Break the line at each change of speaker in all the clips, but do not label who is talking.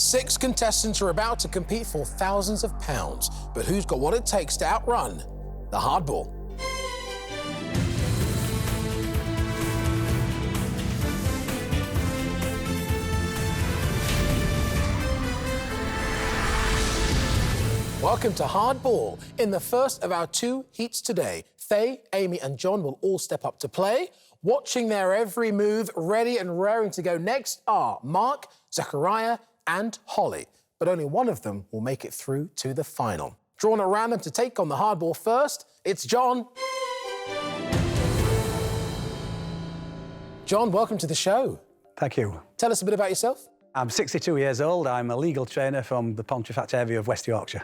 6 contestants are about to compete for thousands of pounds, but who's got what it takes to outrun the hardball? Welcome to Hardball. In the first of our 2 heats today, Faye, Amy and John will all step up to play. Watching their every move, ready and raring to go next are Mark, Zachariah and Holly. But only one of them will make it through to the final. Drawn at random to take on the hardball first, it's John. John, welcome to the show.
Thank you.
Tell us a bit about yourself.
I'm 62 years old. I'm a legal trainer from the Pontefract area of West Yorkshire.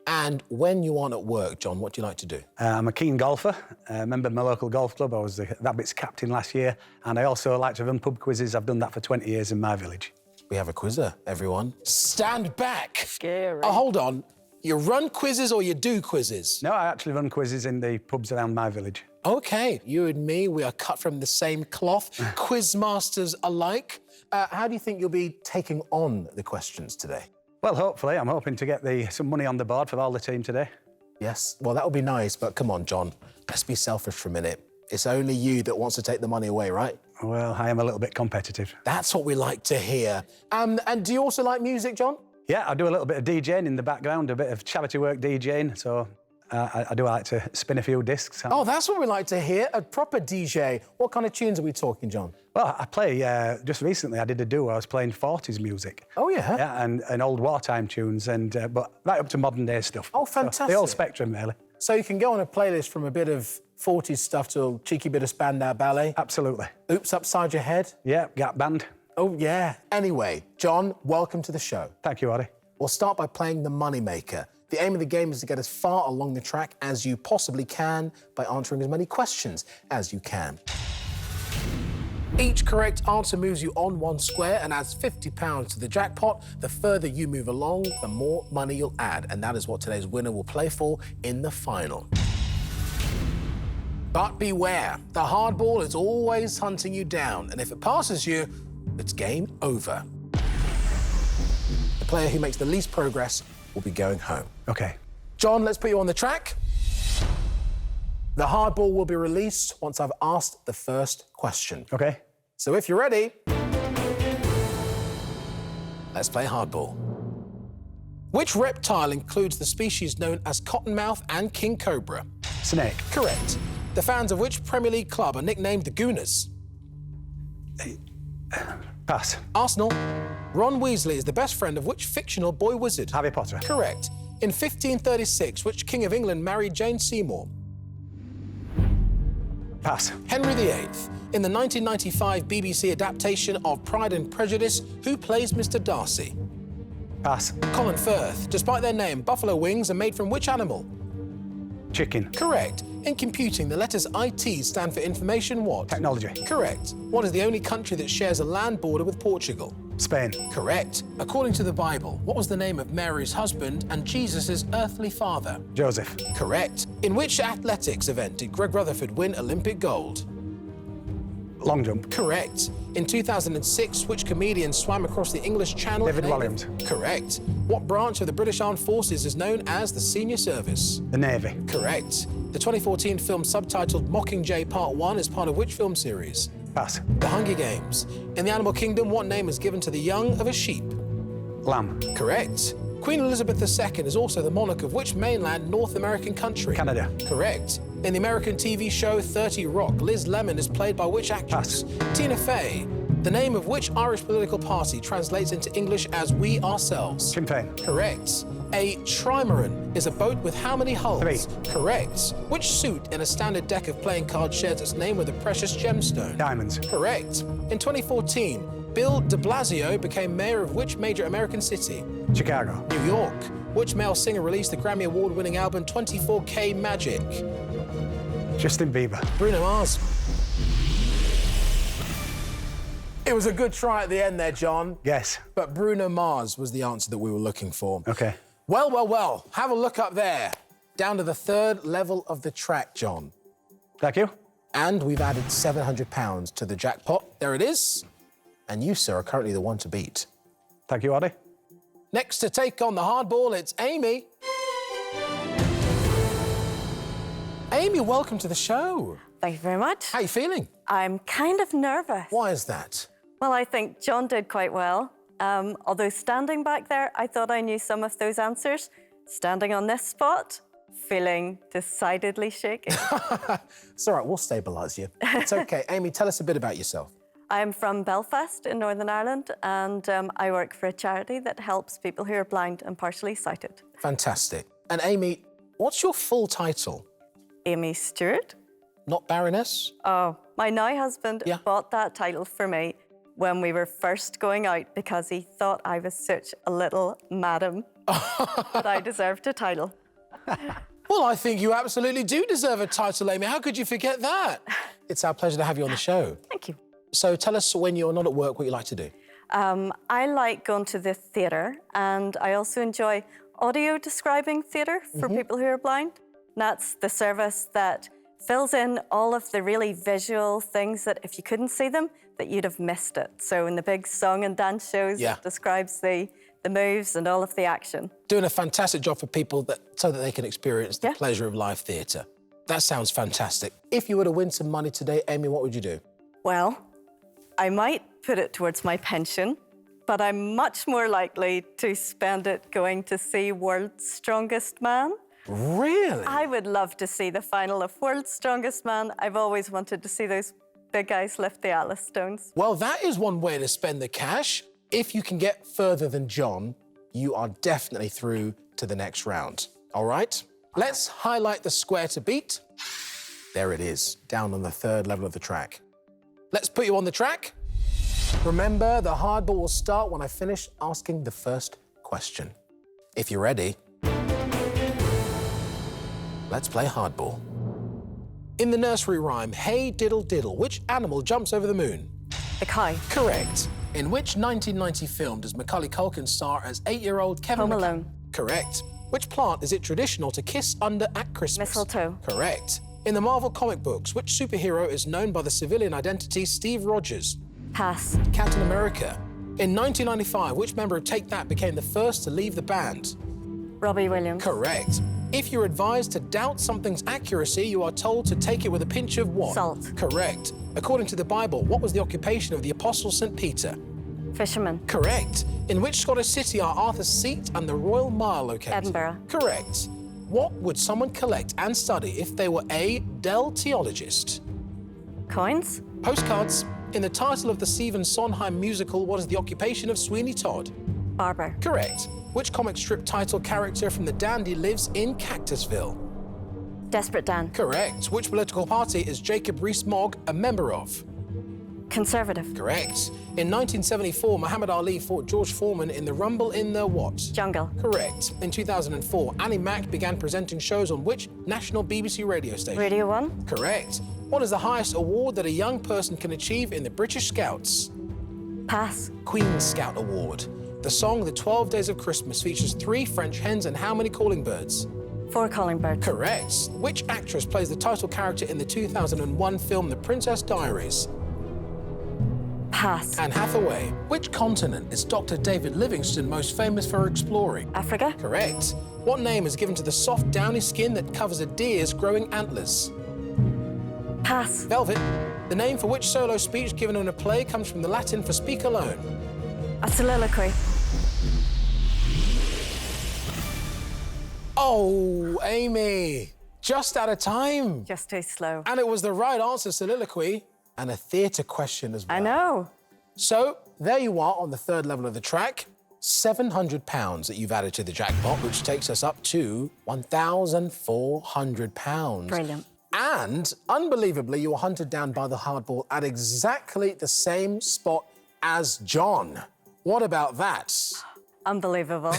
And when you aren't at work, John, what do you like to do?
I'm a keen golfer, a member of my local golf club. I was the Rabbits captain last year, and I also like to run pub quizzes. I've done that for 20 years in my village.
We have a quizzer, everyone. Stand back.
Scary.
Oh, hold on. You run quizzes or you do quizzes?
No, I actually run quizzes in the pubs around my village.
OK, you and me, we are cut from the same cloth, quiz masters alike. How do you think you'll be taking on the questions today?
Well, hopefully. I'm hoping to get some money on the board for all the team today.
Yes, well, that would be nice, but come on, John, let's be selfish for a minute. It's only you that wants to take the money away, right?
Well, I am a little bit competitive.
That's what we like to hear. And do you also like music, John?
Yeah, I do a little bit of DJing in the background, a bit of charity work DJing, so I do like to spin a few discs.
Oh, that's what we like to hear, a proper DJ. What kind of tunes are we talking, John?
Well, I play, just recently I did a duo, I was playing 40s music.
Oh, yeah?
Yeah, and old wartime tunes, but right up to modern day stuff.
Oh, fantastic.
So the whole spectrum, really.
So you can go on a playlist from a bit of 40s stuff to a cheeky bit of Spandau Ballet.
Absolutely.
Oops Upside Your Head.
Yeah, Gap Band.
Oh, yeah. Anyway, John, welcome to the show.
Thank you, Oddy.
We'll start by playing the Moneymaker. The aim of the game is to get as far along the track as you possibly can by answering as many questions as you can. Each correct answer moves you on 1 square and adds £50 to the jackpot. The further you move along, the more money you'll add. And that is what today's winner will play for in the final. But beware, the hardball is always hunting you down. And if it passes you, it's game over. The player who makes the least progress will be going home.
OK.
John, let's put you on the track. The hardball will be released once I've asked the first question.
OK.
So if you're ready, let's play hardball. Which reptile includes the species known as cottonmouth and king cobra?
Snake.
Correct. The fans of which Premier League club are nicknamed the Gooners?
Pass.
Arsenal. Ron Weasley is the best friend of which fictional boy wizard?
Harry Potter.
Correct. In 1536, which King of England married Jane Seymour?
Pass.
Henry VIII. In the 1995 BBC adaptation of Pride and Prejudice, who plays Mr. Darcy?
Pass.
Colin Firth. Despite their name, buffalo wings are made from which animal?
Chicken.
Correct. In computing, the letters IT stand for information what?
Technology.
Correct. What is the only country that shares a land border with Portugal?
Spain.
Correct. According to the Bible, what was the name of Mary's husband and Jesus' earthly father?
Joseph.
Correct. In which athletics event did Greg Rutherford win Olympic gold?
Long jump.
Correct. In 2006, which comedian swam across the English Channel?
David Williams.
Correct. What branch of the British Armed Forces is known as the Senior Service?
The Navy.
Correct. The 2014 film subtitled Mockingjay Part 1 is part of which film series?
Pass.
The Hunger Games. In the animal kingdom, what name is given to the young of a sheep?
Lamb.
Correct. Queen Elizabeth II is also the monarch of which mainland North American country?
Canada.
Correct. In the American TV show 30 Rock, Liz Lemon is played by which actress?
Pass.
Tina Fey. The name of which Irish political party translates into English as We Ourselves?
Sinn Féin.
Correct. A trimaran is a boat with how many hulls?
3.
Correct. Which suit in a standard deck of playing cards shares its name with a precious gemstone?
Diamonds.
Correct. In 2014, Bill de Blasio became mayor of which major American city?
Chicago.
New York. Which male singer released the Grammy Award-winning album 24K Magic?
Justin Bieber.
Bruno Mars. It was a good try at the end there, John.
Yes.
But Bruno Mars was the answer that we were looking for.
OK.
Well, well, well. Have a look up there. Down to the 3rd level of the track, John.
Thank you.
And we've added £700 to the jackpot. There it is. And you, sir, are currently the one to beat.
Thank you, Oddy.
Next to take on the hardball, it's Amy. Amy, welcome to the show.
Thank you very much.
How are you feeling?
I'm kind of nervous.
Why is that?
Well, I think John did quite well. Although standing back there, I thought I knew some of those answers. Standing on this spot, feeling decidedly shaky.
It's all right, we'll stabilise you. It's OK. Amy, tell us a bit about yourself.
I'm from Belfast in Northern Ireland, and I work for a charity that helps people who are blind and partially sighted.
Fantastic. And Amy, what's your full title?
Amy Stewart.
Not Baroness?
Oh, my now husband
Yeah.
bought that title for me when we were first going out because he thought I was such a little madam that I deserved a title.
Well, I think you absolutely do deserve a title, Amy. How could you forget that? It's our pleasure to have you on the show.
Thank you.
So tell us, when you're not at work, what you like to do.
I like going to the theatre, and I also enjoy audio describing theatre for people who are blind. That's the service that fills in all of the really visual things that if you couldn't see them, that you'd have missed it. So in the big song and dance shows,
Yeah.
it describes the moves and all of the action.
Doing a fantastic job for people so that they can experience the
Yeah.
pleasure of live theatre. That sounds fantastic. If you were to win some money today, Amy, what would you do?
Well, I might put it towards my pension, but I'm much more likely to spend it going to see World's Strongest Man.
Really?
I would love to see the final of World's Strongest Man. I've always wanted to see those big guys lift the Atlas stones.
Well, that is one way to spend the cash. If you can get further than John, you are definitely through to the next round. All right? Let's highlight the square to beat. There it is, down on the third level of the track. Let's put you on the track. Remember, the hardball will start when I finish asking the first question. If you're ready, let's play hardball. In the nursery rhyme, hey diddle diddle, which animal jumps over the moon?
The cow.
Correct. In which 1990 film does Macaulay Culkin star as 8-year-old Kevin
Home Alone.
Correct. Which plant is it traditional to kiss under at Christmas?
Mistletoe.
Correct. In the Marvel comic books, which superhero is known by the civilian identity Steve Rogers?
Pass.
Captain America. In 1995, which member of Take That became the first to leave the band?
Robbie Williams.
Correct. If you're advised to doubt something's accuracy, you are told to take it with a pinch of what?
Salt.
Correct. According to the Bible, what was the occupation of the Apostle St. Peter?
Fisherman.
Correct. In which Scottish city are Arthur's Seat and the Royal Mile located?
Edinburgh.
Correct. What would someone collect and study if they were a delteologist?
Coins.
Postcards. In the title of the Stephen Sondheim musical, what is the occupation of Sweeney Todd?
Barber.
Correct. Which comic strip title character from The Dandy lives in Cactusville?
Desperate Dan.
Correct. Which political party is Jacob Rees-Mogg a member of?
Conservative.
Correct. In 1974, Muhammad Ali fought George Foreman in the Rumble in the what?
Jungle.
Correct. In 2004, Annie Mac began presenting shows on which national BBC radio station?
Radio 1.
Correct. What is the highest award that a young person can achieve in the British Scouts?
Pass.
Queen's Scout Award. The song The 12 Days of Christmas features 3 French hens and how many calling birds?
4 calling birds.
Correct. Which actress plays the title character in the 2001 film The Princess Diaries?
Pass.
Anne Hathaway. Which continent is Dr. David Livingstone most famous for exploring?
Africa.
Correct. What name is given to the soft, downy skin that covers a deer's growing antlers?
Pass.
Velvet. The name for which solo speech given in a play comes from the Latin for speak alone?
A soliloquy.
Oh, Amy, just out of time.
Just too slow.
And it was the right answer, soliloquy, and a theatre question as well.
I know.
So there you are on the third level of the track. £700 that you've added to the jackpot, which takes us up to £1,400.
Brilliant.
And, unbelievably, you were hunted down by the hardball at exactly the same spot as John. What about that?
Unbelievable.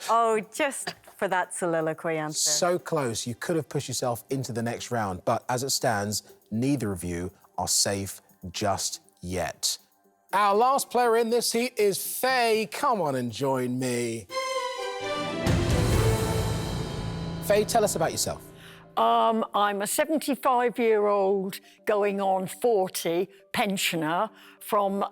Oh, just for that soliloquy answer.
So close, you could have pushed yourself into the next round, but as it stands, neither of you are safe just yet. Our last player in this heat is Faye. Come on and join me. Faye, tell us about yourself.
I'm a 75-year-old going on 40 pensioner from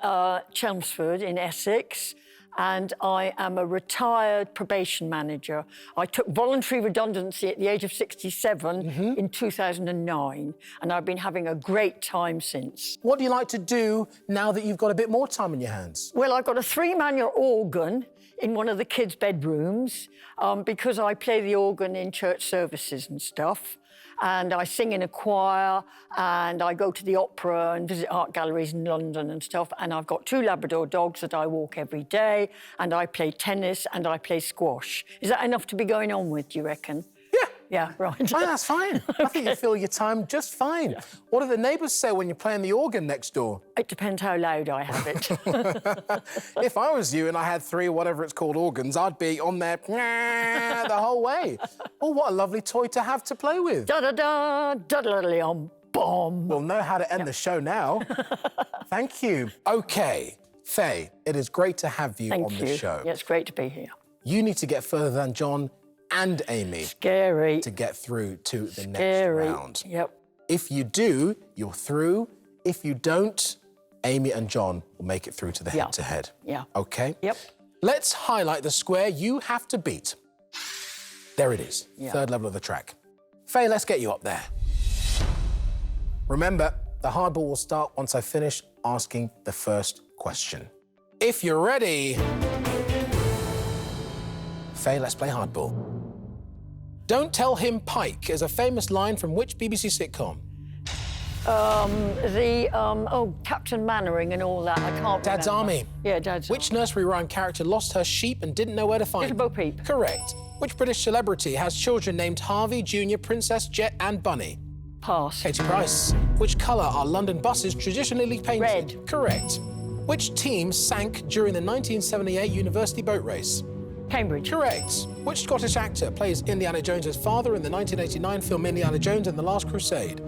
Chelmsford in Essex. and I am a retired probation manager. I took voluntary redundancy at the age of 67 in 2009, and I've been having a great time since.
What do you like to do now that you've got a bit more time on your hands?
Well, I've got a 3-manual organ in one of the kids' bedrooms because I play the organ in church services and stuff. And I sing in a choir, and I go to the opera and visit art galleries in London and stuff. And I've got 2 Labrador dogs that I walk every day, and I play tennis and I play squash. Is that enough to be going on with, do you reckon?
Yeah.
Yeah, right.
Oh, that's fine. I think you fill your time just fine. Yeah. What do the neighbours say when you're playing the organ next door?
It depends how loud I have it.
If I was you and I had 3, whatever it's called, organs, I'd be on there the whole way. Oh, what a lovely toy to have to play with.
Da-da-da, da-da-da-da-da, bomb.
We'll know how to end the show now. Thank you. OK, Faye, it is great to have you on the show.
Yeah, it's great to be here.
You need to get further than John and Amy.
Scary.
To get through to the next round.
Yep.
If you do, you're through. If you don't, Amy and John will make it through to the head-to-head.
Yeah.
OK?
Yep.
Let's highlight the square you have to beat. There it is,
Yeah.
3rd level of the track. Faye, let's get you up there. Remember, the hardball will start once I finish asking the first question. If you're ready, Faye, let's play hardball. Don't tell him Pike is a famous line from which BBC sitcom?
Captain Mannering and all that, I can't
Dad's
remember.
Army.
Yeah, Dad's
Which nursery rhyme character lost her sheep and didn't know where to find
Little Bo Peep.
Correct. Which British celebrity has children named Harvey, Junior, Princess, Jet and Bunny?
Pass.
Katie Price. Which colour are London buses traditionally painted?
Red.
Correct. Which team sank during the 1978 university boat race?
Cambridge.
Correct. Which Scottish actor plays Indiana Jones's father in the 1989 film Indiana Jones and the Last Crusade?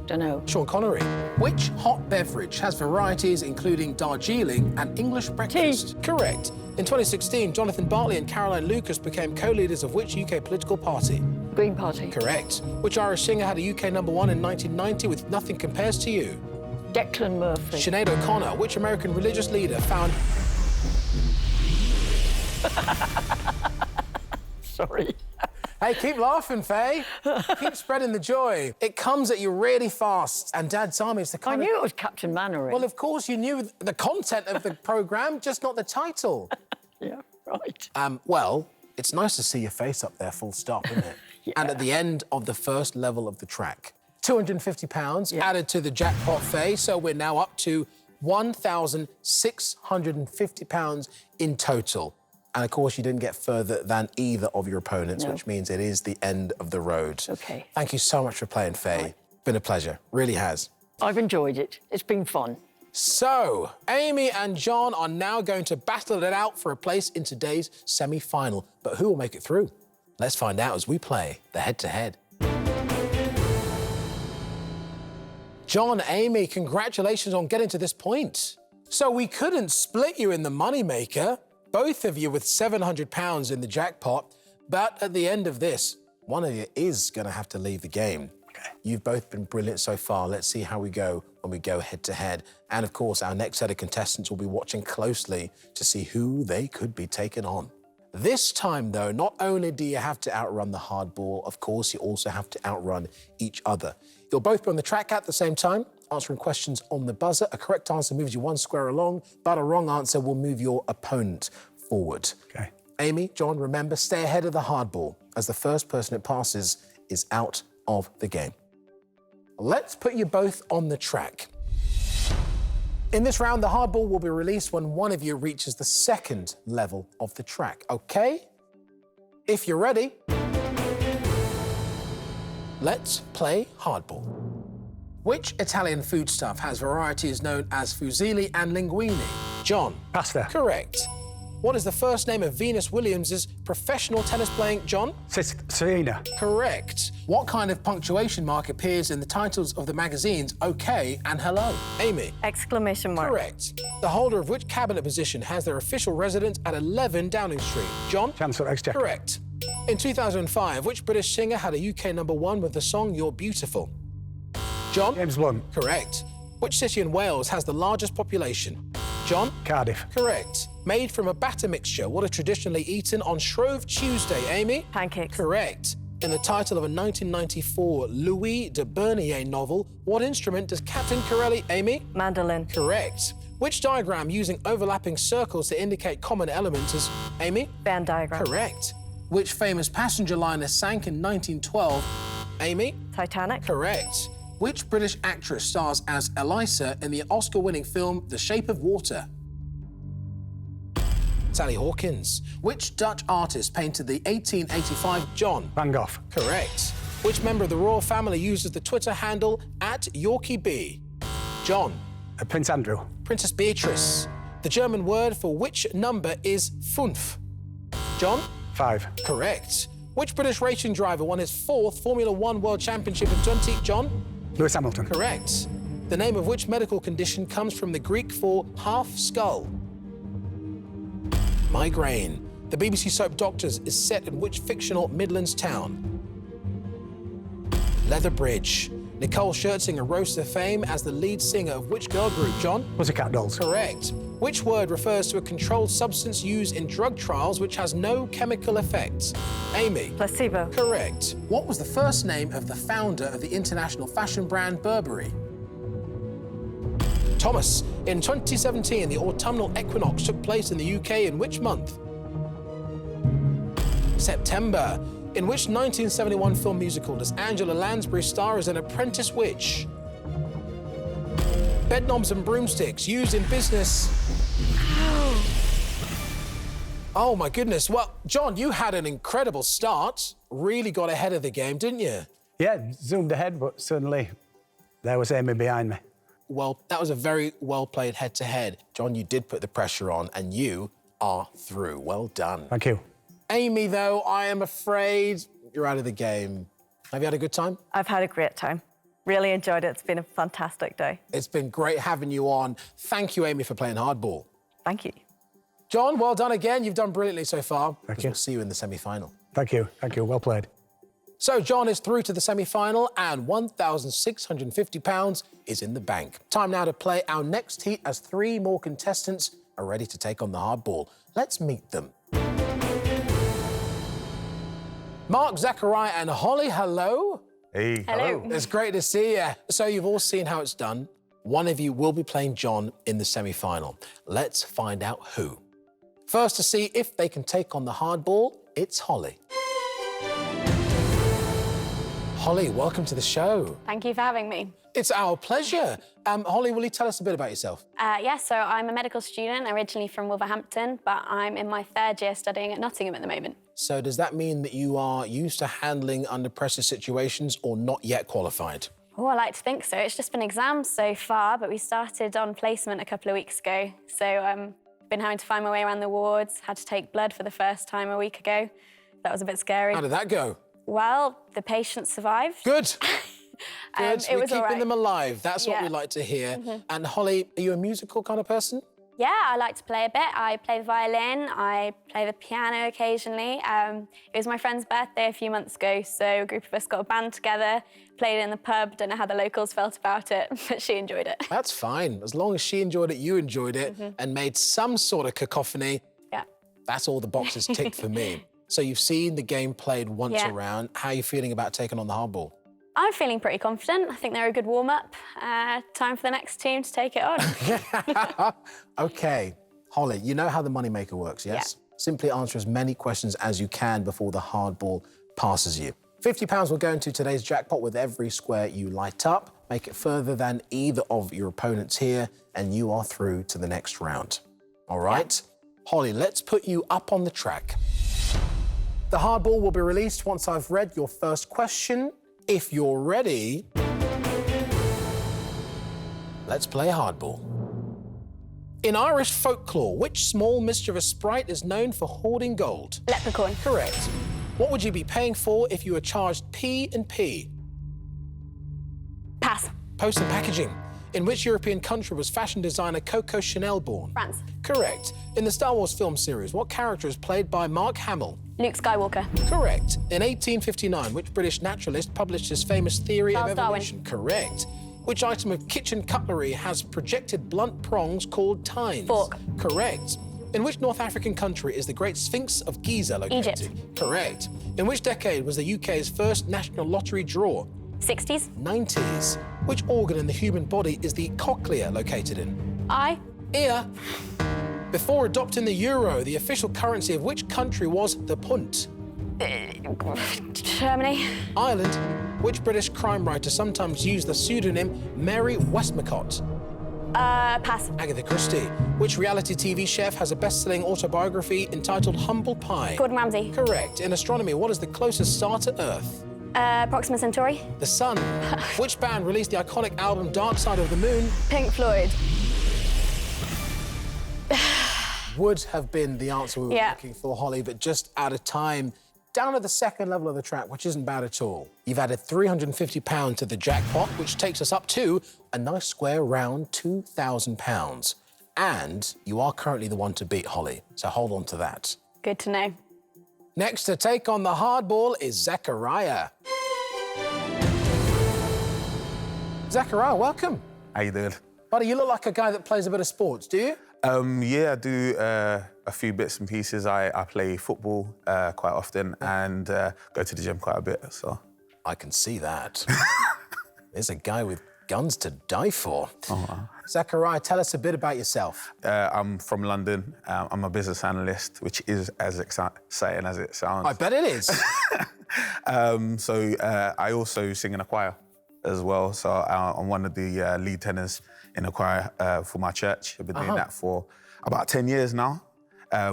Dunno.
Sean Connery. Which hot beverage has varieties including Darjeeling and English breakfast?
Tea.
Correct. In 2016, Jonathan Bartley and Caroline Lucas became co-leaders of which UK political party?
Green Party.
Correct. Which Irish singer had a UK #1 in 1990 with Nothing Compares to You?
Declan Murphy.
Sinead O'Connor. Which American religious leader found...
Sorry.
Hey, keep laughing, Faye. Keep spreading the joy. It comes at you really fast, and Dad's Army is the kind
I knew it was Captain Mannering.
Well, of course you knew the content of the programme, just not the title.
Yeah, right.
Well, it's nice to see your face up there, full stop, isn't it?
Yeah.
And at the end of the first level of the track, £250 added to the jackpot, Faye, so we're now up to £1,650 in total. And, of course, you didn't get further than either of your opponents, which means it is the end of the road.
OK.
Thank you so much for playing, Faye. Right. Been a pleasure. Really has.
I've enjoyed it. It's been fun.
So, Amy and John are now going to battle it out for a place in today's semi-final. But who will make it through? Let's find out as we play the head-to-head. John, Amy, congratulations on getting to this point. So we couldn't split you in the moneymaker, both of you with £700 in the jackpot, but at the end of this, one of you is going to have to leave the game. Okay. You've both been brilliant so far. Let's see how we go when we go head-to-head. And, of course, our next set of contestants will be watching closely to see who they could be taking on. This time, though, not only do you have to outrun the hardball, of course, you also have to outrun each other. You'll both be on the track at the same time, answering questions on the buzzer. A correct answer moves you one square along, but a wrong answer will move your opponent forward. Okay. Amy, John, remember, stay ahead of the hardball, as the first person it passes is out of the game. Let's put you both on the track. In this round, the hardball will be released when one of you reaches the second level of the track, OK? If you're ready, let's play hardball. Which Italian foodstuff has varieties known as fusilli and linguine? John.
Pasta.
Correct. What is the first name of Venus Williams' professional tennis playing? John?
Serena.
Correct. What kind of punctuation mark appears in the titles of the magazines OK and Hello? Amy?
Exclamation mark.
Correct. The holder of which cabinet position has their official residence at 11 Downing Street? John?
Chancellor Exchequer.
Correct. In 2005, which British singer had a UK #1 with the song You're Beautiful? John?
James Blunt.
Correct. Which city in Wales has the largest population? John?
Cardiff.
Correct. made from a batter mixture. What are traditionally eaten on Shrove Tuesday, Amy?
Pancakes.
Correct. In the title of a 1994 Louis de Bernier novel, what instrument does Captain Corelli, Amy?
Mandolin.
Correct. Which diagram using overlapping circles to indicate common elements is, Amy?
Venn diagram.
Correct. Which famous passenger liner sank in 1912, Amy?
Titanic.
Correct. Which British actress stars as Elisa in the Oscar-winning film The Shape of Water? Sally Hawkins. Which Dutch artist painted the 1885 John?
Van Gogh.
Correct. Which member of the royal family uses the Twitter handle @YorkieB? John.
Prince Andrew.
Princess Beatrice. The German word for which number is fünf? John.
5.
Correct. Which British racing driver won his 4th Formula One World Championship in 20? John.
Lewis Hamilton.
Correct. The name of which medical condition comes from the Greek for half skull? Migraine. The BBC soap Doctors is set in which fictional Midlands town? Leatherbridge. Nicole Scherzinger rose to fame as the lead singer of which girl group, John?
Pussycat Dolls.
Correct. Which word refers to a controlled substance used in drug trials which has no chemical effects? Amy.
Placebo.
Correct. What was the first name of the founder of the international fashion brand Burberry? Thomas. In 2017, the autumnal equinox took place in the UK in which month? September. In which 1971 film musical does Angela Lansbury star as an apprentice witch? Bedknobs and broomsticks used in business. Oh my goodness. Well, John, you had an incredible start. Really got ahead of the game, didn't you?
Yeah, zoomed ahead, but suddenly there was Amy behind me.
Well, that was a very well-played head-to-head. John, you did put the pressure on, and you are through. Well done.
Thank you.
Amy, though, I am afraid you're out of the game. Have you had a good time?
I've had a great time. Really enjoyed it. It's been a fantastic day.
It's been great having you on. Thank you, Amy, for playing hardball.
Thank you.
John, well done again. You've done brilliantly so far.
Thank you.
We'll see you in the semi-final.
Thank you. Thank you. Well played.
So John is through to the semi-final and £1,650 is in the bank. Time now to play our next heat as 3 more contestants are ready to take on the hardball. Let's meet them. Mark, Zachariah and Holly, hello.
Hey.
Hello.
It's great to see you. So you've all seen how it's done. One of you will be playing John in the semi-final. Let's find out who. First to see if they can take on the hardball, it's Holly. Holly, welcome to the show.
Thank you for having me.
It's our pleasure. Holly, will you tell us a bit about yourself?
Yes, so I'm a medical student, originally from Wolverhampton, but I'm in my 3rd year studying at Nottingham at the moment.
So does that mean that you are used to handling under pressure situations or not yet qualified?
Oh, I like to think so. It's just been exams so far, but we started on placement a couple of weeks ago. So been having to find my way around the wards, had to take blood for the first time a week ago. That was a bit scary.
How did that go?
Well, the patient survived.
Good. Good.
It
We're
was all
keeping
right.
them alive. That's what
Yeah.
we like to hear. And Holly, are you a musical kind of person?
Yeah, I like to play a bit. I play the violin, I play the piano occasionally. It was my friend's birthday a few months ago, so a group of us got a band together, played in the pub, don't know how the locals felt about it, but she enjoyed it.
That's fine. As long as she enjoyed it, you enjoyed it, and made some sort of cacophony,
Yeah.
that's all the boxes ticked for me. So you've seen the game played once
Yeah.
around. How are you feeling about taking on the hardball?
I'm feeling pretty confident. I think they're a good warm-up. Time for the next team to take it on.
Okay, Holly, you know how the moneymaker works, yes? Simply answer as many questions as you can before the hardball passes you. £50 will go into today's jackpot with every square you light up. Make it further than either of your opponents here, and you are through to the next round. All right? Holly, let's put you up on the track. The hardball will be released once I've read your first question. If you're ready, let's play hardball. In Irish folklore, which small mischievous sprite is known for hoarding gold?
Leprechaun.
Correct. What would you be paying for if you were charged P&P?
Pass.
Post and packaging. In which European country was fashion designer Coco Chanel born?
France.
Correct. In the Star Wars film series, what character is played by Mark Hamill?
Luke Skywalker.
Correct. In 1859, which British naturalist published his famous theory
Charles
of
Darwin.
evolution? Correct. Which item of kitchen cutlery has projected blunt prongs called tines?
Fork.
Correct. In which North African country is the Great Sphinx of Giza located?
Egypt.
Correct. In which decade was the UK's first national lottery draw?
60s.
90s. Which organ in the human body is the cochlea located in?
I.
Ear. Before adopting the euro, the official currency of which country was the punt?
Germany.
Ireland. Which British crime writer sometimes used the pseudonym Mary Westmacott?
Pass.
Agatha Christie. Which reality TV chef has a best-selling autobiography entitled Humble Pie?
Gordon Ramsay.
Correct. In astronomy, what is the closest star to Earth?
Proxima Centauri.
The Sun. Which band released the iconic album Dark Side of the Moon?
Pink Floyd.
Would have been the answer we were
Yeah.
looking for, Holly, but just out of time. Down at the second level of the track, which isn't bad at all. You've added £350 to the jackpot, which takes us up to a nice square round £2,000. And you are currently the one to beat, Holly, so hold on to that.
Good to know.
Next to take on the hardball is Zachariah. Zachariah, welcome.
How you doing?
Buddy, you look like a guy that plays a bit of sports, do you?
Yeah, I do a few bits and pieces. I play football quite often and go to the gym quite a bit, so.
I can see that. There's a guy with guns to die for.
Oh, wow.
Zachariah, tell us a bit about yourself.
I'm from London. I'm a business analyst, which is as exciting as it sounds.
I bet it is.
I also sing in a choir as well. So I'm one of the lead tenors in a choir for my church. I've been doing that for about 10 years now,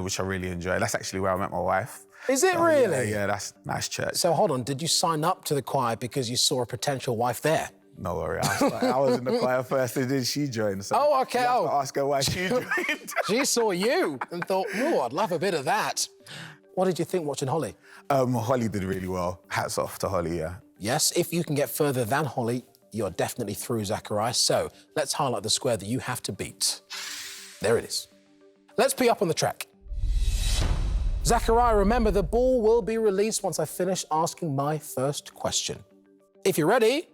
which I really enjoy. That's actually where I met my wife.
Is it really?
Yeah, that's a nice church.
So hold on, did you sign up to the choir because you saw a potential wife there?
No worry, I was in the choir first and then she joined. So
Oh, okay.
you have to ask her why she joined.
She saw you and thought, oh, I'd love a bit of that. What did you think watching Holly?
Holly did really well. Hats off to Holly, yeah.
Yes, if you can get further than Holly, you're definitely through, Zachariah. So let's highlight the square that you have to beat. There it is. Let's be up on the track. Zachariah, remember, the ball will be released once I finish asking my first question. If you're ready,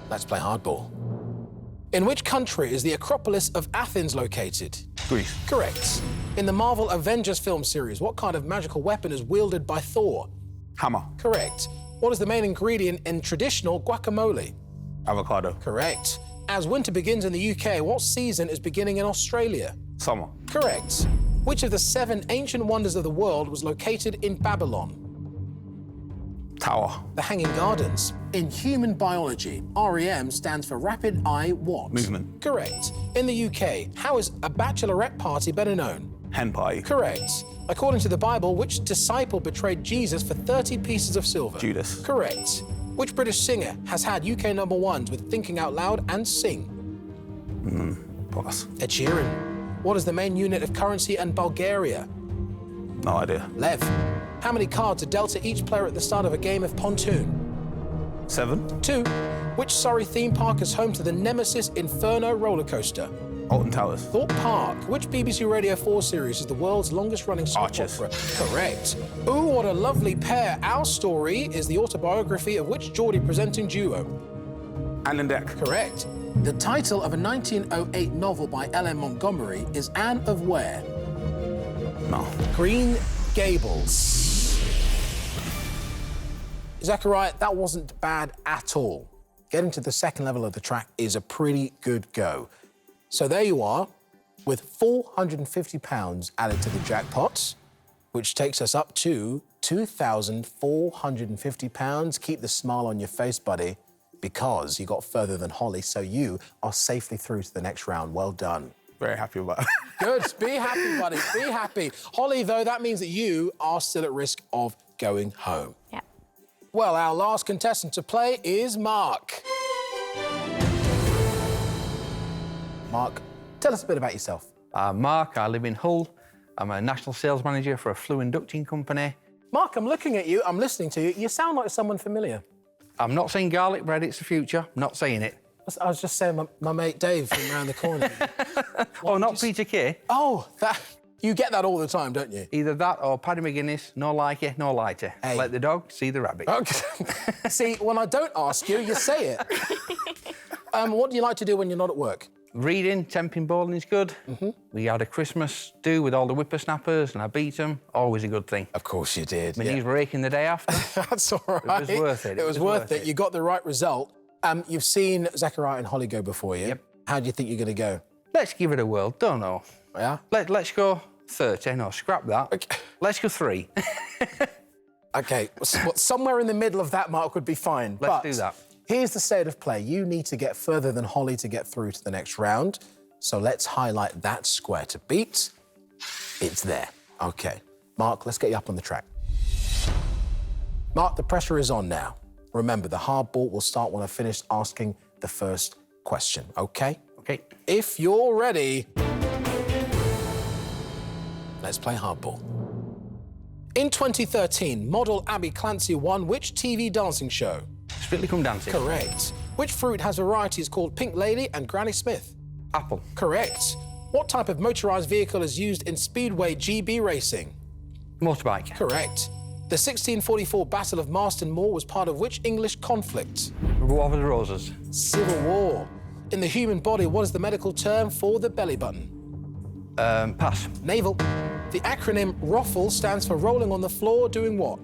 let's play hardball. In which country is the Acropolis of Athens located?
Greece.
Correct. In the Marvel Avengers film series, what kind of magical weapon is wielded by Thor?
Hammer.
Correct. What is the main ingredient in traditional guacamole?
Avocado.
Correct. As winter begins in the UK, what season is beginning in Australia?
Summer.
Correct. Which of the 7 ancient wonders of the world was located in Babylon?
Tower.
The Hanging Gardens. In human biology, REM stands for Rapid Eye what?
Movement.
Correct. In the UK, how is a bachelorette party better known?
Hen party.
Correct. According to the Bible, which disciple betrayed Jesus for 30 pieces of silver?
Judas.
Correct. Which British singer has had UK #1s with Thinking Out Loud and Sing?
Pass.
Ed Sheeran. What is the main unit of currency in Bulgaria?
No idea.
Lev. How many cards are dealt to each player at the start of a game of Pontoon?
7.
2. Which Surrey theme park is home to the Nemesis Inferno roller coaster?
Alton Towers.
Thorpe Park. Which BBC Radio 4 series is the world's longest-running soap
Archers.
opera? Correct. Ooh, what a lovely pair. Our Story is the autobiography of which Geordie presenting duo?
Alan Deck.
Correct. The title of a 1908 novel by L.M. Montgomery is Anne of where?
No.
Green Gables. Zachariah, that wasn't bad at all. Getting to the second level of the track is a pretty good go. So there you are, with £450 added to the jackpot, which takes us up to £2,450. Keep the smile on your face, buddy, because you got further than Holly, so you are safely through to the next round. Well done.
Very happy about it.
Good. Be happy, buddy. Be happy. Holly, though, that means that you are still at risk of going home.
Yeah.
Well, our last contestant to play is Mark. Mark, tell us a bit about yourself.
Mark, I live in Hull. I'm a national sales manager for a flue inducting company.
Mark, I'm looking at you, I'm listening to you. You sound like someone familiar.
I'm not saying garlic bread, it's the future. Not saying it.
I was just saying my mate Dave from around the corner.
Oh, not Peter Kay.
Oh, you get that all the time, don't you?
Either that or Paddy McGuinness, no likey, no lighter.
Hey.
Let the dog see the rabbit.
Okay. See, when I don't ask you, you say it. What do you like to do when you're not at work?
Reading, temping bowling is good. We had a Christmas do with all the whippersnappers and I beat them. Always a good thing.
Of course you did.
My knees were aching the day after.
That's all right.
It was worth it.
It was worth it. You got the right result. You've seen Zachariah and Holly go before you.
Yep.
How do you think you're going to go?
Let's give it a whirl. Don't know.
Yeah?
Let's go 30. No, scrap that.
Okay.
Let's go 3.
OK, somewhere in the middle of that mark would be fine.
Let's do that.
Here's the state of play. You need to get further than Holly to get through to the next round. So let's highlight that square to beat. It's there. OK. Mark, let's get you up on the track. Mark, the pressure is on now. Remember, the hardball will start when I finish asking the first question, OK?
OK.
If you're ready, let's play hardball. In 2013, model Abby Clancy won which TV dancing show?
Strictly Come Dancing.
Correct. Which fruit has varieties called Pink Lady and Granny Smith?
Apple.
Correct. What type of motorised vehicle is used in speedway GB racing?
Motorbike.
Correct. The 1644 Battle of Marston Moor was part of which English conflict?
War of the Roses.
Civil War. In the human body, what is the medical term for the belly button?
Pass.
Navel. The acronym ROFL stands for rolling on the floor doing what?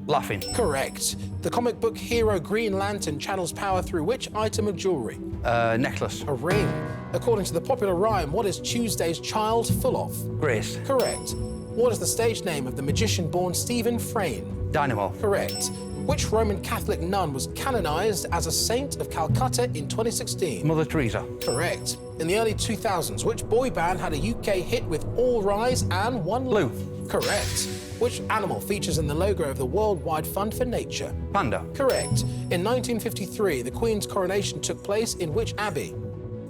Laughing.
Correct. The comic book hero Green Lantern channels power through which item of jewellery?
Necklace.
A ring. According to the popular rhyme, what is Tuesday's child full of?
Grace.
Correct. What is the stage name of the magician-born Stephen Frayne?
Dynamo.
Correct. Which Roman Catholic nun was canonised as a saint of Calcutta in 2016?
Mother Teresa.
Correct. In the early 2000s, which boy band had a UK hit with All Rise and One
Blue.
Correct. Which animal features in the logo of the Worldwide Fund for Nature?
Panda.
Correct. In 1953, the Queen's coronation took place in which abbey?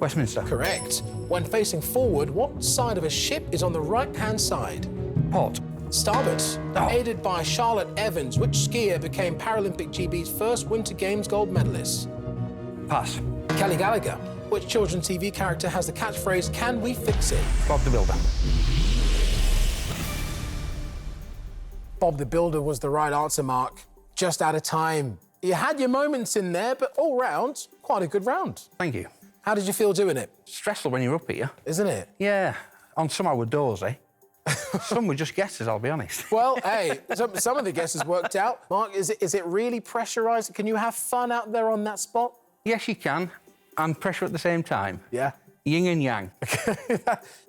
Westminster.
Correct. When facing forward, what side of a ship is on the right-hand side?
Port.
Starboard.
Oh.
Aided by Charlotte Evans, which skier became Paralympic GB's first Winter Games gold medalist?
Pass.
Kelly Gallagher. Which children's TV character has the catchphrase, "Can we fix it"?
Bob the Builder.
Bob the Builder was the right answer, Mark. Just out of time. You had your moments in there, but all round, quite a good round.
Thank you.
How did you feel doing it?
Stressful when you're up here.
Isn't it?
Yeah. On some I were dozy. Some were just guesses, I'll be honest.
Well, hey, some of the guesses worked out. Mark, is it really pressurised? Can you have fun out there on that spot?
Yes, you can. And pressure at the same time.
Yeah.
Yin and yang.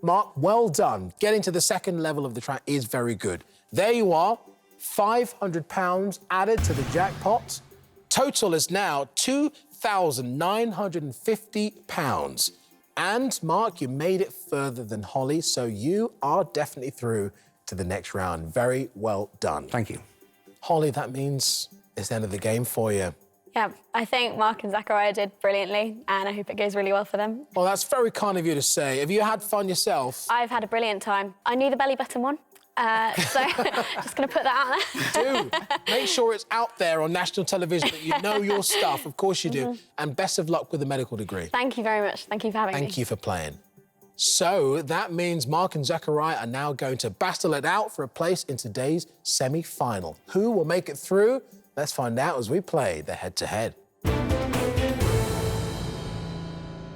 Mark, well done. Getting to the second level of the track is very good. There you are, £500 added to the jackpot. Total is now £2,950. And, Mark, you made it further than Holly, so you are definitely through to the next round. Very well done.
Thank you.
Holly, that means it's the end of the game for you.
Yeah, I think Mark and Zachariah did brilliantly, and I hope it goes really well for them.
Well, that's very kind of you to say. Have you had fun yourself?
I've had a brilliant time. I knew the belly button one, so just going to put that out there.
Do. Make sure it's out there on national television that you know your stuff. Of course you do. And best of luck with the medical degree.
Thank you very much. Thank you for having me.
Thank you for playing. So that means Mark and Zachariah are now going to battle it out for a place in today's semi-final. Who will make it through? Let's find out as we play the head-to-head.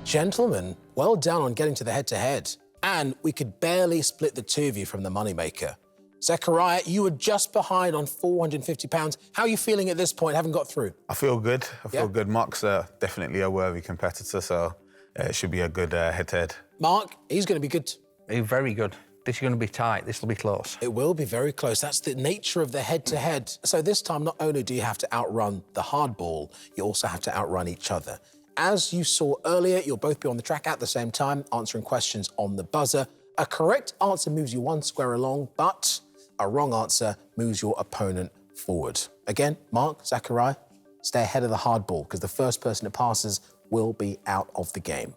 Gentlemen, well done on getting to the head-to-head. And we could barely split the two of you from the moneymaker. Zachariah, you were just behind on £450. How are you feeling at this point, having got through?
I feel good. I feel
Yeah.
good. Mark's definitely a worthy competitor, so it should be a good head-to-head.
Mark, he's going to be good.
Very good. This is going to be tight. This will be close.
It will be very close. That's the nature of the head-to-head. So this time, not only do you have to outrun the hardball, you also have to outrun each other. As you saw earlier, you'll both be on the track at the same time, answering questions on the buzzer. A correct answer moves you one square along, but a wrong answer moves your opponent forward. Again, Mark, Zachariah, stay ahead of the hardball, because the first person that passes will be out of the game.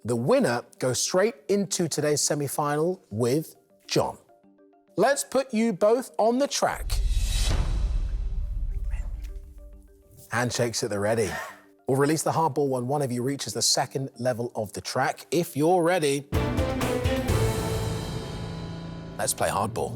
The winner goes straight into today's semi-final with John. Let's put you both on the track. Handshakes at the ready. We'll release the hardball when one of you reaches the second level of the track. If you're ready, let's play hardball.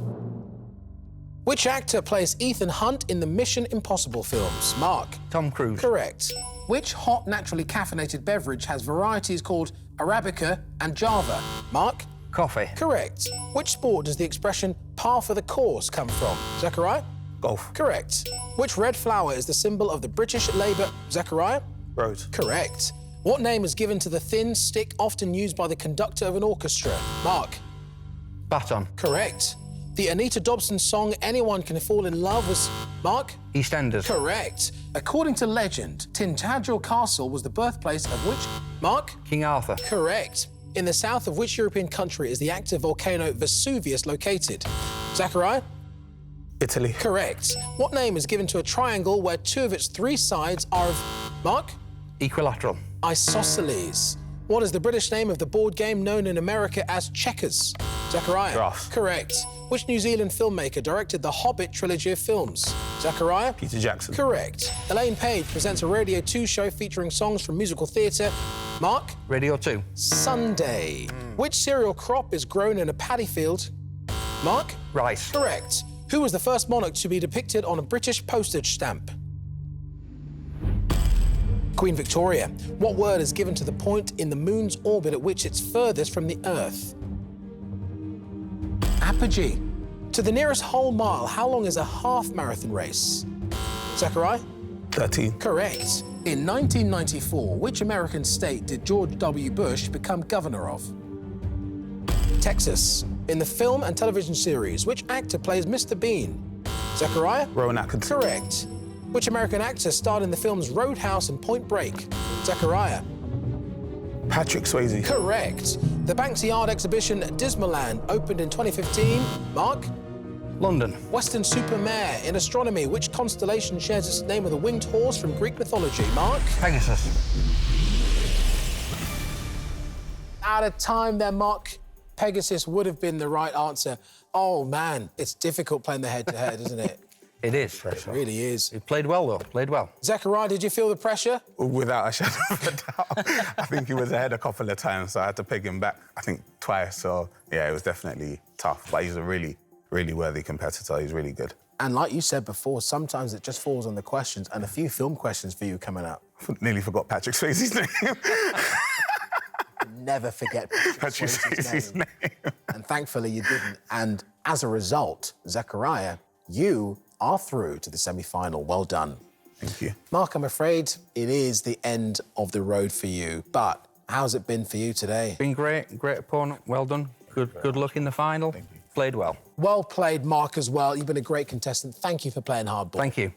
Which actor plays Ethan Hunt in the Mission Impossible films? Mark.
Tom Cruise.
Correct. Which hot, naturally caffeinated beverage has varieties called Arabica and Java? Mark.
Coffee.
Correct. Which sport does the expression par for the course come from? Zachariah.
Golf.
Correct. Which red flower is the symbol of the British Labour? Zachariah.
Rose.
Correct. What name is given to the thin stick often used by the conductor of an orchestra? Mark.
Baton.
Correct. The Anita Dobson song Anyone Can Fall in Love was... Mark?
EastEnders.
Correct. According to legend, Tintagel Castle was the birthplace of which... Mark?
King Arthur.
Correct. In the south of which European country is the active volcano Vesuvius located? Zachariah?
Italy.
Correct. What name is given to a triangle where two of its three sides are of... Mark?
Equilateral.
Isosceles. What is the British name of the board game known in America as checkers? Zachariah.
Draughts.
Correct. Which New Zealand filmmaker directed the Hobbit trilogy of films? Zachariah.
Peter Jackson.
Correct. Elaine Page presents a Radio 2 show featuring songs from musical theatre. Mark.
Radio 2.
Sunday. Which cereal crop is grown in a paddy field? Mark.
Rice.
Correct. Who was the first monarch to be depicted on a British postage stamp? Queen Victoria. What word is given to the point in the moon's orbit at which it's furthest from the Earth? Apogee. To the nearest whole mile, how long is a half marathon race? Zachariah?
13.
Correct. In 1994, which American state did George W. Bush become governor of? Texas. In the film and television series, which actor plays Mr. Bean? Zachariah?
Rowan Atkinson.
Correct. Which American actor starred in the films Roadhouse and Point Break? Zachariah.
Patrick Swayze.
Correct. The Banksy Art exhibition at Disneyland opened in 2015. Mark?
London.
Western Supermare. In astronomy, which constellation shares its name with a winged horse from Greek mythology? Mark?
Pegasus.
Out of time there, Mark. Pegasus would have been the right answer. Oh, man, it's difficult playing the head-to-head, isn't it?
It is.
It really is.
He played well, though. Played well.
Zachariah, did you feel the pressure?
Without a shadow of a doubt. I think he was ahead a couple of times, so I had to peg him back, I think, twice. So, yeah, it was definitely tough. But he's a really, really worthy competitor. He's really good.
And like you said before, sometimes it just falls on the questions, and a few film questions for you coming up.
Nearly forgot Patrick Swayze's name.
Never forget
Patrick Swayze's name.
And thankfully you didn't. And as a result, Zachariah, you are through to the semi-final. Well done.
Thank you.
Mark, I'm afraid it is the end of the road for you, but how's it been for you today?
Been great. Great opponent. Well done. Good luck in the final.
Thank you.
Played well.
Well played, Mark, as well. You've been a great contestant. Thank you for playing hardball.
Thank you.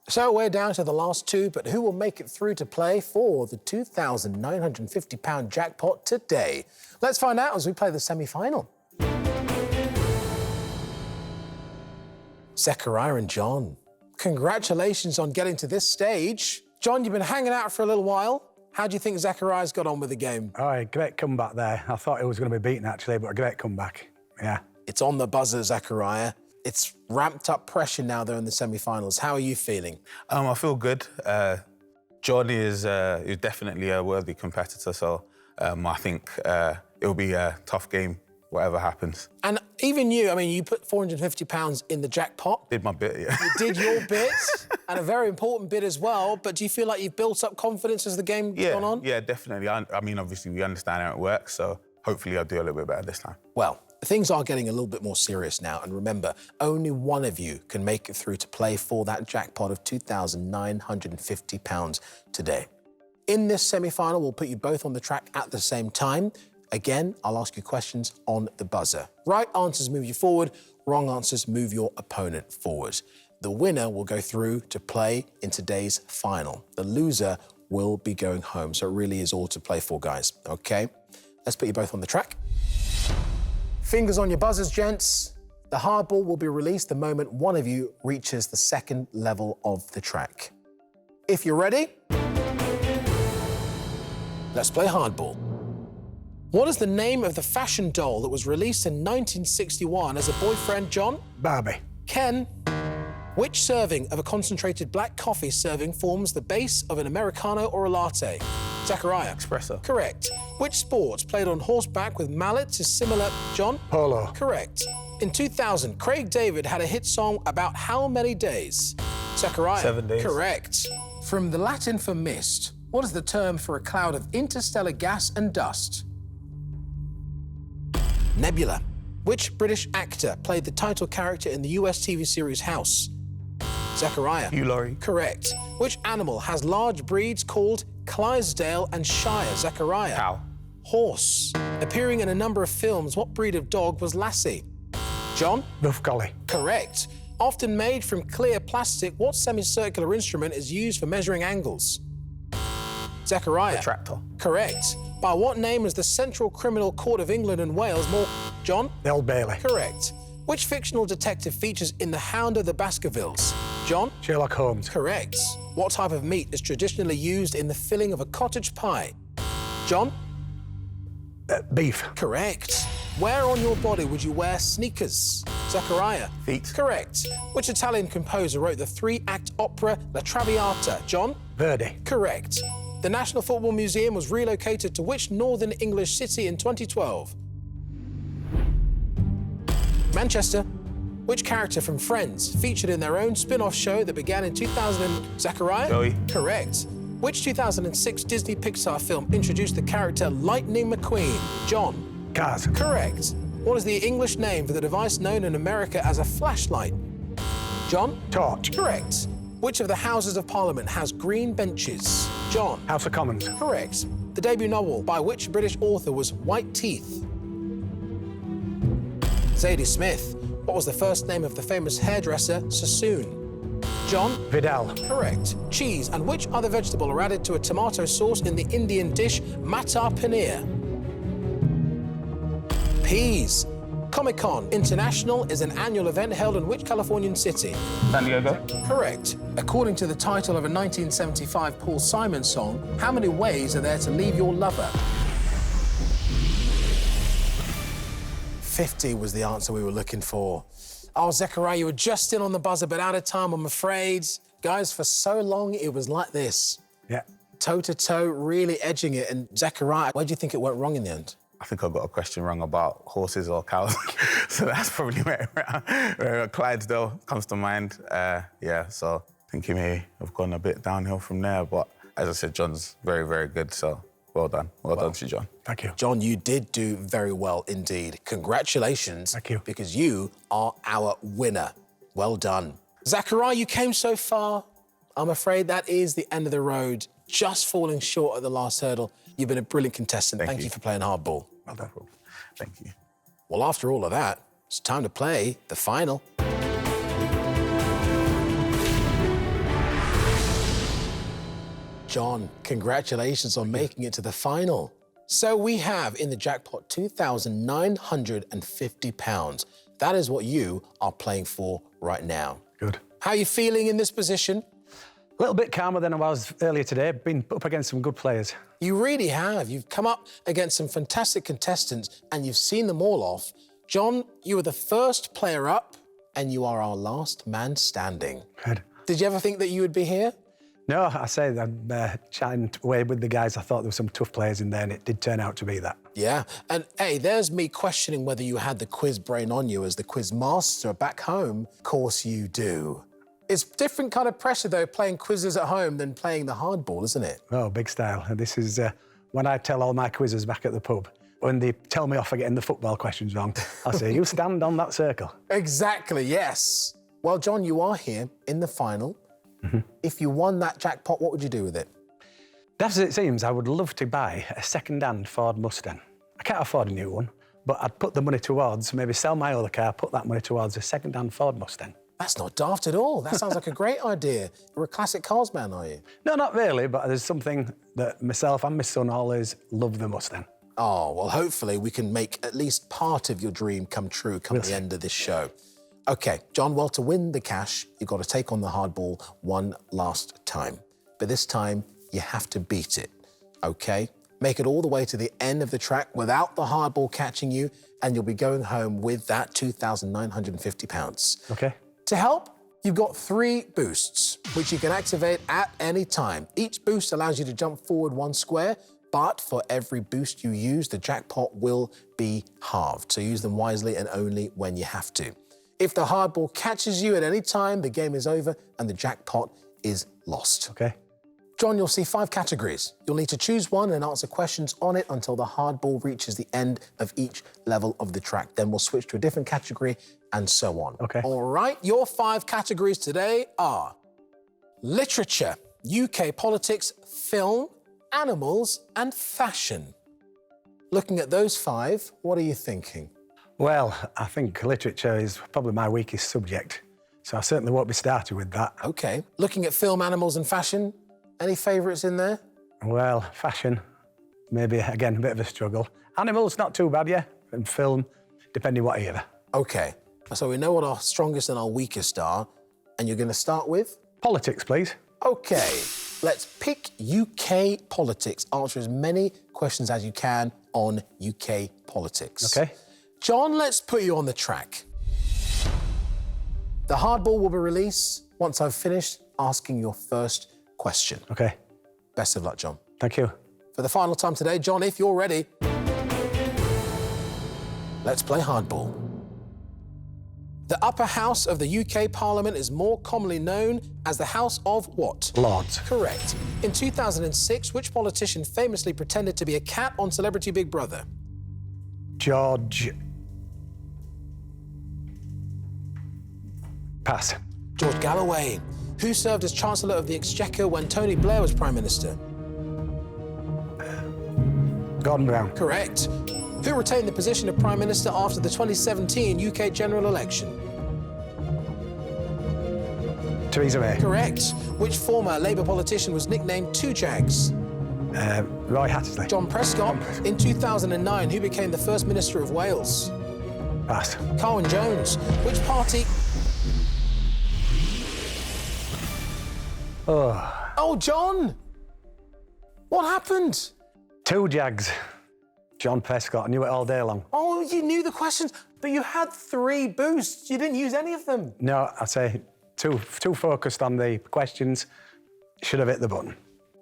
So we're down to the last two, but who will make it through to play for the £2,950 jackpot today? Let's find out as we play the semi-final. Zachariah and John, congratulations on getting to this stage. John, you've been hanging out for a little while. How do you think Zachariah's got on with the game?
All right, great comeback there. I thought it was going to be beaten, actually, but a great comeback. Yeah.
It's on the buzzer, Zachariah. It's ramped up pressure now they're in the semi-finals. How are you feeling?
I feel good. Jordy is definitely a worthy competitor, so I think it'll be a tough game, whatever happens.
And even you, I mean, you put £450 in the jackpot.
Did my bit, yeah.
You did your bit, and a very important bit as well, but do you feel like you've built up confidence as the game's gone on?
Yeah, definitely. I mean, obviously, we understand how it works, so hopefully I'll do a little bit better this time.
Well, things are getting a little bit more serious now, and remember, only one of you can make it through to play for that jackpot of £2,950 today. In this semi-final, we'll put you both on the track at the same time. Again, I'll ask you questions on the buzzer. Right answers move you forward, wrong answers move your opponent forward. The winner will go through to play in today's final. The loser will be going home, so it really is all to play for, guys, okay? Let's put you both on the track. Fingers on your buzzers, gents. The hardball will be released the moment one of you reaches the second level of the track. If you're ready, let's play hardball. What is the name of the fashion doll that was released in 1961 as a boyfriend, John?
Barbie.
Ken? Which serving of a concentrated black coffee serving forms the base of an Americano or a latte? Zachariah.
Espresso.
Correct. Which sport played on horseback with mallets is similar? John?
Polo.
Correct. In 2000, Craig David had a hit song about how many days? Zachariah.
7 days.
Correct. From the Latin for mist, what is the term for a cloud of interstellar gas and dust? Nebula. Which British actor played the title character in the US TV series House? Zachariah.
Hugh Laurie.
Correct. Which animal has large breeds called Clydesdale and Shire? Zachariah.
Cow.
Horse. Appearing in a number of films, what breed of dog was Lassie? John?
Rough Collie.
Correct. Often made from clear plastic, what semicircular instrument is used for measuring angles? Zachariah.
Tractor.
Correct. By what name is the Central Criminal Court of England and Wales more... John?
The Old Bailey.
Correct. Which fictional detective features in The Hound of the Baskervilles? John?
Sherlock Holmes.
Correct. What type of meat is traditionally used in the filling of a cottage pie? John?
Beef.
Correct. Where on your body would you wear sneakers? Zachariah.
Feet.
Correct. Which Italian composer wrote the three-act opera La Traviata? John?
Verdi.
Correct. The National Football Museum was relocated to which northern English city in 2012? Manchester. Which character from Friends featured in their own spin-off show that began in 2000? Zachariah?
Joey.
Correct. Which 2006 Disney Pixar film introduced the character Lightning McQueen? John?
Cars.
Correct. What is the English name for the device known in America as a flashlight? John?
Torch.
Correct. Which of the Houses of Parliament has green benches? John?
House of Commons.
Correct. The debut novel by which British author was White Teeth? Zadie Smith. What was the first name of the famous hairdresser Sassoon? John?
Vidal.
Correct. Cheese and which other vegetable are added to a tomato sauce in the Indian dish Matar Paneer? Peas. Comic-Con International is an annual event held in which Californian city?
San Diego.
Correct. According to the title of a 1975 Paul Simon song, how many ways are there to leave your lover? 50 was the answer we were looking for. Oh, Zachariah, you were just in on the buzzer, but out of time, I'm afraid. Guys, for so long, it was like this.
Yeah.
Toe-to-toe, really edging it. And Zachariah, where do you think it went wrong in the end?
I think I got a question wrong about horses or cows. So that's probably where Clydesdale comes to mind. Yeah, so I think he may have gone a bit downhill from there. But as I said, John's very, very good. So well done. Well done to you, John.
Thank you.
John, you did do very well indeed. Congratulations.
Thank you.
Because you are our winner. Well done. Zachariah, you came so far. I'm afraid that is the end of the road. Just falling short at the last hurdle. You've been a brilliant contestant. Thank you for playing hardball.
Well done.
Thank you.
Well, after all of that, it's time to play the final. John, congratulations on making it to the final. So we have in the jackpot £2,950. That is what you are playing for right now.
Good.
How are you feeling in this position?
A little bit calmer than I was earlier today. Been up against some good players.
You really have. You've come up against some fantastic contestants and you've seen them all off. John, you were the first player up and you are our last man standing.
Good.
Did you ever think that you would be here?
No, I say I'm chatting away with the guys. I thought there were some tough players in there and it did turn out to be that.
Yeah, and hey, there's me questioning whether you had the quiz brain on you as the quiz master back home. Of course you do. It's different kind of pressure, though, playing quizzes at home than playing the hardball, isn't it?
Oh, big style. And this is when I tell all my quizzes back at the pub, when they tell me off for getting the football questions wrong, I say, you stand on that circle.
Exactly, yes. Well, John, you are here in the final. If you won that jackpot, what would you do with it?
Daft as it seems, I would love to buy a second-hand Ford Mustang. I can't afford a new one, but I'd put the money towards, maybe sell my other car, put that money towards a second-hand Ford Mustang.
That's not daft at all. That sounds like a great idea. You're a classic cars man, are you?
No, not really, but there's something that myself and my son always love the Mustang.
Oh, well, hopefully we can make at least part of your dream come true come the end of this show. OK, John, well, to win the cash, you've got to take on the hardball one last time. But this time, you have to beat it, OK? Make it all the way to the end of the track without the hardball catching you, and you'll be going home with that £2,950.
OK.
To help, You've got 3 boosts, which you can activate at any time. Each boost allows you to jump forward 1 square, but for every boost you use, the jackpot will be halved. So use them wisely and only when you have to. If the hardball catches you at any time, the game is over and the jackpot is lost.
Okay.
John, you'll see 5 categories. You'll need to choose one and answer questions on it until the hardball reaches the end of each level of the track. Then we'll switch to a different category and so on.
Okay.
All right, your 5 categories today are literature, UK politics, film, animals, and fashion. Looking at those 5, what are you thinking?
Well, I think literature is probably my weakest subject, so I certainly won't be starting with that.
Okay. Looking at film, animals, and fashion, any favourites in there?
Well, fashion, maybe, again, a bit of a struggle. Animals, not too bad, yeah, and film, depending what era.
Okay. So we know what our strongest and our weakest are, and you're going to start with?
Politics, please.
Okay. Let's pick UK politics. Answer as many questions as you can on UK politics.
Okay.
John, let's put you on the track. The hardball will be released once I've finished asking your first question.
Okay.
Best of luck, John.
Thank you.
For the final time today, John, if you're ready, let's play hardball. The upper house of the UK Parliament is more commonly known as the House of what?
Lords.
Correct. In 2006, which politician famously pretended to be a cat on Celebrity Big Brother?
George. Pass.
George Galloway. Who served as Chancellor of the Exchequer when Tony Blair was Prime Minister?
Gordon Brown.
Correct. Who retained the position of Prime Minister after the 2017 UK general election?
Theresa May.
Correct. Which former Labour politician was nicknamed Two Jags?
Roy Hattersley.
John Prescott. In 2009, who became the first Minister of Wales?
Pass.
Carwyn Jones. Which party... Oh, John! What happened?
Two Jags. John Prescott. I knew it all day long.
Oh, you knew the questions, but you had 3 boosts. You didn't use any of them.
No, I'd say too focused on the questions. Should have hit the button.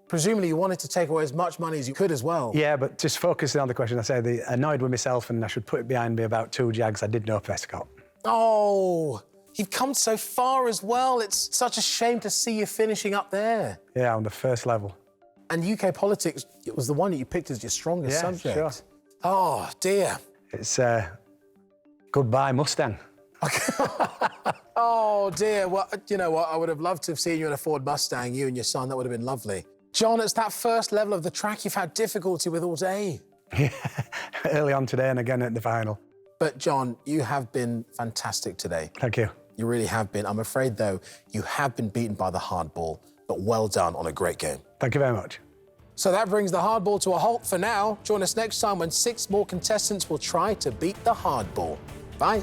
Presumably you wanted to take away as much money as you could as well.
Yeah, but just focusing on the question, I say annoyed with myself and I should put it behind me about 2 Jags. I did know Prescott.
Oh, you've come so far as well. It's such a shame to see you finishing up there.
Yeah, on the first level.
And UK politics, it was the one that you picked as your strongest
Yeah,
subject.
sure.
Oh, dear.
It's goodbye Mustang.
Oh, dear. Well, you know what? I would have loved to have seen you in a Ford Mustang, you and your son. That would have been lovely. John, it's that first level of the track you've had difficulty with all day.
Yeah, early on today and again at the final.
But, John, you have been fantastic today.
Thank you.
You really have been. I'm afraid, though, you have been beaten by the hardball, but well done on a great game.
Thank you very much.
So that brings the hardball to a halt for now. Join us next time when 6 more contestants will try to beat the hardball. Bye.